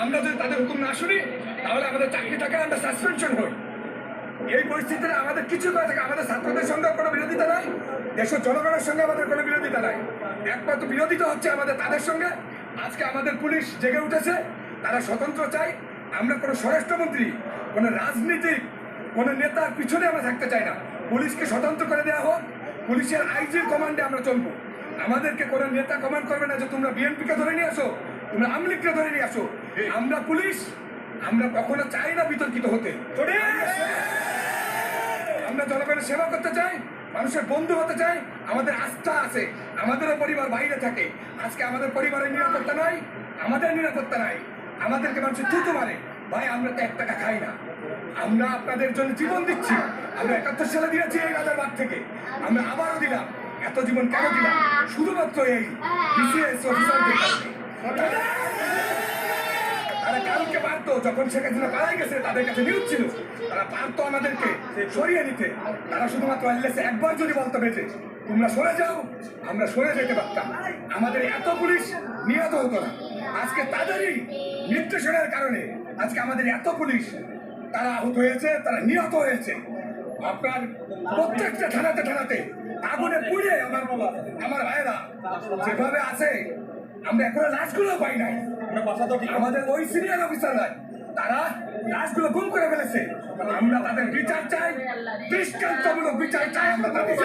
আমরা যদি তাদের হুকুম না শুনি তাহলে আমাদের চাকরি থাকে, আমরা সাসপেনশন হই। এই পরিস্থিতিতে আমাদের কিছু করে থাকে, আমাদের ছাত্রদের সঙ্গে কোনো বিরোধিতা নাই, দেশের জনগণের সঙ্গে আমাদের কোনো বিরোধিতা নাই। একমাত্র বিরোধিতা হচ্ছে আমাদের তাদের সঙ্গে। আজকে আমাদের পুলিশ জেগে উঠেছে, তারা স্বতন্ত্র চাই। আমরা কোনো স্বরাষ্ট্রমন্ত্রী, কোনো রাজনীতিক, কোনো নেতার পিছনে আমরা থাকতে চাই না। পুলিশকে স্বতন্ত্র করে দেওয়া হোক, পুলিশের আইজির কমান্ডে আমরা চলবো। আমাদেরকে কোনো নেতা কমান্ড করবে না যে তোমরা বিএনপিকে ধরে নিয়ে আসো, তোমরা আওয়ামী লীগকে ধরে নিয়ে আসো। আমরা পুলিশ, আমরা কখনো চাই না বিতর্কিত হতে। আমরা জনগণের সেবা করতে চাই, মানুষের বন্ধু হতে চাই। আমাদের আস্থা আছে, আমাদেরও পরিবার বাইরে থাকে। আজকে আমাদের পরিবারের নিরাপত্তা নাই, আমাদের নিরাপত্তা নাই, আমাদেরকে মানুষ থুতু মারে। ভাই আমরা তো 1 টাকা খাই না, আমরা আপনাদের জন্য জীবন দিচ্ছি। আমরা 71 সালে দিয়েছি এই রাজারবাগ থেকে, আমরা আবারও দিলাম। এত জীবন কেন দিলাম? শুধুমাত্র এই বিসিএস অফিসারদের কারণে। তারা কালকে পারতো, যখন শেখ হাসিনা পালাই গেছে তাদের কাছে নিউজ ছিল, তারা পারতো আমাদেরকে সরিয়ে নিতে। তারা শুধুমাত্র একবার যদি বলতো বেঁচে তোমরা সরে যাও, আমরা সরে যেতে পারতাম, আমাদের এত পুলিশ নিহত হতো না। আজকে তাদেরই নির্দেশনের কারণে আজকে আমাদের এত পুলিশ তারা আহত হয়েছে, তারা নিহত হয়েছে। আপনার প্রত্যেকটা থানাতে আগুনে পুড়ে আমার ভাইয়েরা যেভাবে আছে, আমরা এখনো লাশগুলো পাই নাই। আমাদের ওই সিনিয়র অফিসাররা তারা লাশগুলো গুম করে ফেলেছে। আমরা তাদের বিচার চাই, দৃষ্টান্তমূলক বিচার চাই আমরা তাদের।